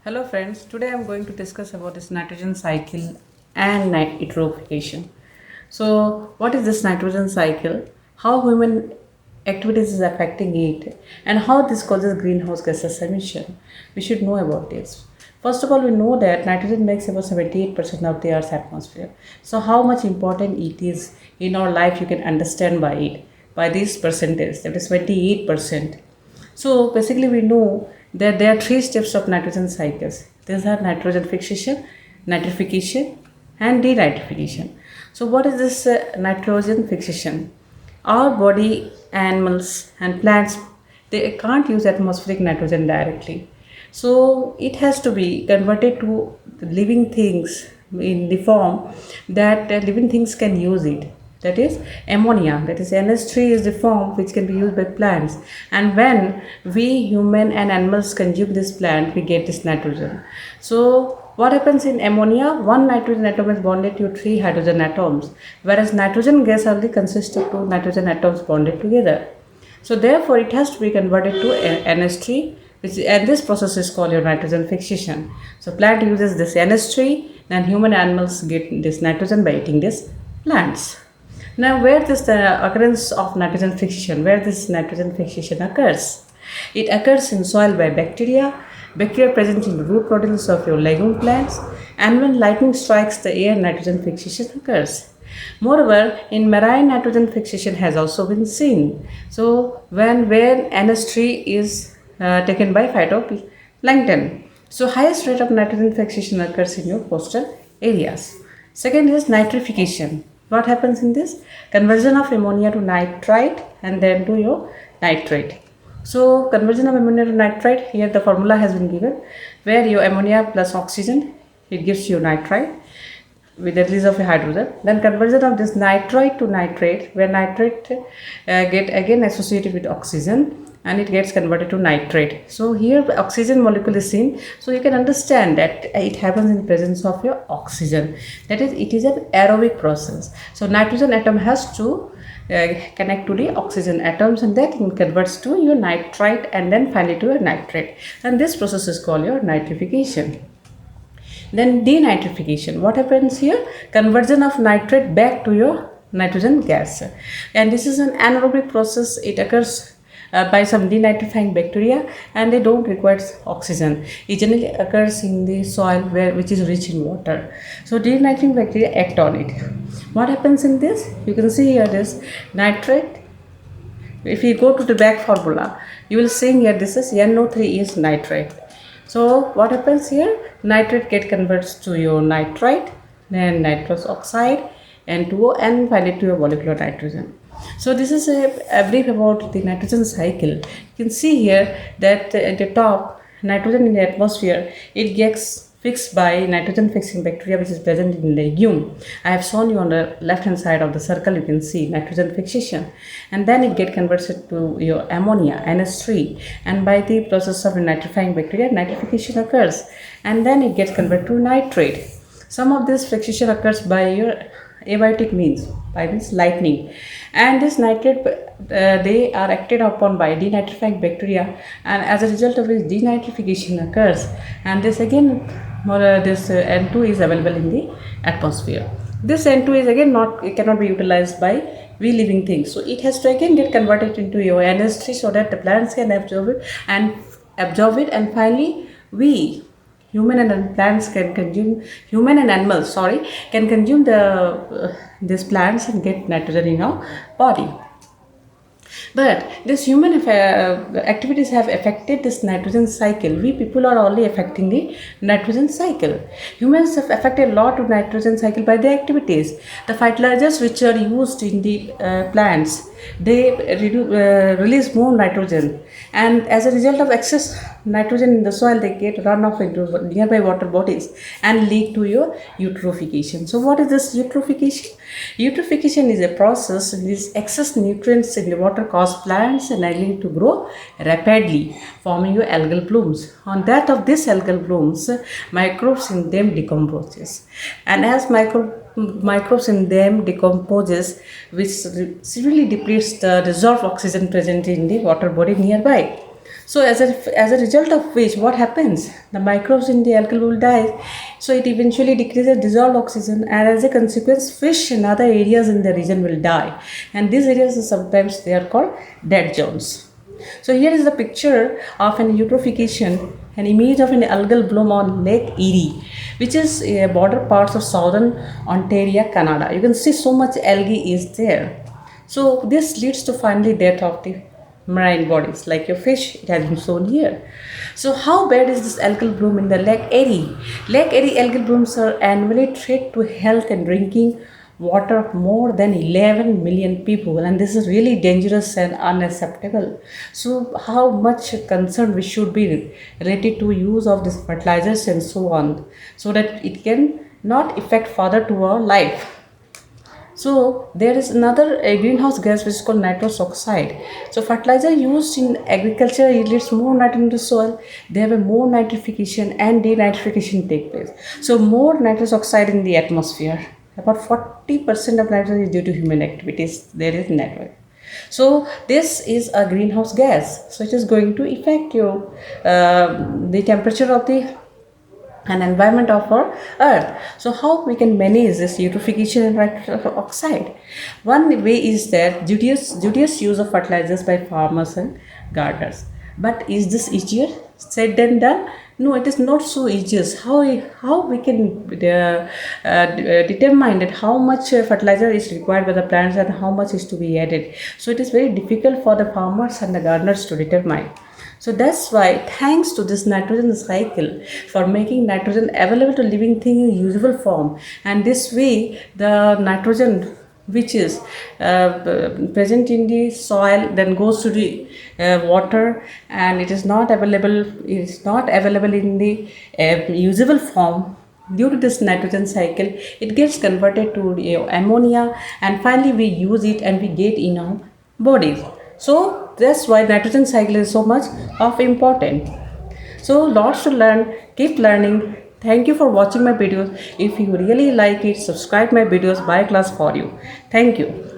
Hello friends, today I am going to discuss about this nitrogen cycle and eutrophication. So what is this nitrogen cycle, how human activities is affecting it, and how this causes greenhouse gases emission? We should know about this. First of all, we know that nitrogen makes about 78% of the Earth's atmosphere. So how much important it is in our life you can understand by it, by this percentage, that is 28%. So basically we know that there are three steps of nitrogen cycles. These are nitrogen fixation, nitrification and denitrification. So what is this nitrogen fixation? Our body, animals and plants, they can't use atmospheric nitrogen directly. So it has to be converted to living things in the form that living things can use it. That is ammonia, that is NH3 is the form which can be used by plants, and when we human and animals consume this plant we get this nitrogen. So what happens in ammonia? One nitrogen atom is bonded to three hydrogen atoms, whereas nitrogen gas only consists of two nitrogen atoms bonded together. So therefore it has to be converted to NH3, and this process is called your nitrogen fixation. So plant uses this NH3 and human animals get this nitrogen by eating these plants. Now, where this the occurrence of nitrogen fixation, where this nitrogen fixation occurs? It occurs in soil by bacteria present in the root nodules of your legume plants, and when lightning strikes the air, nitrogen fixation occurs. Moreover, in marine nitrogen fixation has also been seen. So, where NH3 is taken by phytoplankton. So, highest rate of nitrogen fixation occurs in your coastal areas. Second is nitrification. What happens in this? Conversion of ammonia to nitrite and then to your nitrate. So conversion of ammonia to nitrite, here the formula has been given, where your ammonia plus oxygen, it gives you nitrite with the release of a hydrogen. Then conversion of this nitrite to nitrate, where nitrate get again associated with oxygen and it gets converted to nitrate. So here the oxygen molecule is seen. So you can understand that it happens in presence of your oxygen. That is, it is an aerobic process. So nitrogen atom has to connect to the oxygen atoms, and that converts to your nitrite and then finally to a nitrate. And this process is called your nitrification. Then denitrification. What happens here? Conversion of nitrate back to your nitrogen gas. And this is an anaerobic process. It occurs by some denitrifying bacteria, and they don't require oxygen. It generally occurs in the soil which is rich in water. So denitrifying bacteria act on it. What happens in this? You can see here this nitrate. If you go to the back formula, you will see here this is NO3 is nitrate. So what happens here? Nitrate get converts to your nitrite, then nitrous oxide, N2O, and finally to your molecular nitrogen. So this is a brief about the nitrogen cycle. You can see here that at the top, nitrogen in the atmosphere, it gets fixed by nitrogen fixing bacteria which is present in legume. I have shown you on the left hand side of the circle, you can see nitrogen fixation, and then it get converted to your ammonia, NH3, and by the process of nitrifying bacteria, nitrification occurs, and then it gets converted to nitrate. Some of this fixation occurs by your abiotic means, by means lightning, and this nitrate they are acted upon by denitrifying bacteria, and as a result of which denitrification occurs, and this again this N2 is available in the atmosphere. This N2 is again it cannot be utilized by we living things, so it has to again get converted into your NH3 so that the plants can absorb it, and finally we human and plants can consume, human and animals can consume these plants and get nitrogen in our body. But this human activities have affected this nitrogen cycle. We people are only affecting the nitrogen cycle. Humans have affected a lot of nitrogen cycle by their activities. The fertilizers which are used in the plants, they release more nitrogen, and as a result of excess nitrogen in the soil, they get run off into nearby water bodies and lead to your eutrophication. So what is this eutrophication? Eutrophication is a process in which excess nutrients in the water cause plants and algae to grow rapidly, forming your algal blooms. On that of these algal blooms, microbes in them decomposes, and as microbes in them decomposes, which severely depletes the dissolved oxygen present in the water body nearby. So as a result of which, what happens? The microbes in the algal will die. So it eventually decreases dissolved oxygen, and as a consequence, fish and other areas in the region will die. And these areas are sometimes they are called dead zones. So here is the picture of an eutrophication, an image of an algal bloom on Lake Erie, which is border parts of southern Ontario, Canada. You can see so much algae is there. So this leads to finally death of the marine bodies like your fish. It has been shown here. So how bad is this algal bloom in the Lake Erie? Lake Erie algal blooms are annually threat to health and drinking water of more than 11 million people, and this is really dangerous and unacceptable. So how much concerned we should be related to use of these fertilizers and so on, so that it can not affect further to our life. So there is another greenhouse gas which is called nitrous oxide. So fertilizer used in agriculture releases more nitrogen into soil. They have a more nitrification and denitrification take place. So more nitrous oxide in the atmosphere. About 40% of nitrogen is due to human activities. There is network. So this is a greenhouse gas. So it is going to affect you the temperature of the and environment of our earth. So how we can manage this eutrophication and nitrous oxide? One way is that judicious use of fertilizers by farmers and gardeners. But is this easier said than done? No, it is not so easy. How we can determine that how much fertilizer is required by the plants and how much is to be added. So it is very difficult for the farmers and the gardeners to determine. So that's why, thanks to this nitrogen cycle for making nitrogen available to living thing in usable form, and this way the nitrogen which is present in the soil then goes to the water, and it is not available in the usable form. Due to this nitrogen cycle, it gets converted to ammonia, and finally we use it and we get in our bodies. So that's why nitrogen cycle is so much of important. So lots to learn. Keep learning. Thank you for watching my videos. If you really like it, subscribe my videos by class for you. Thank you.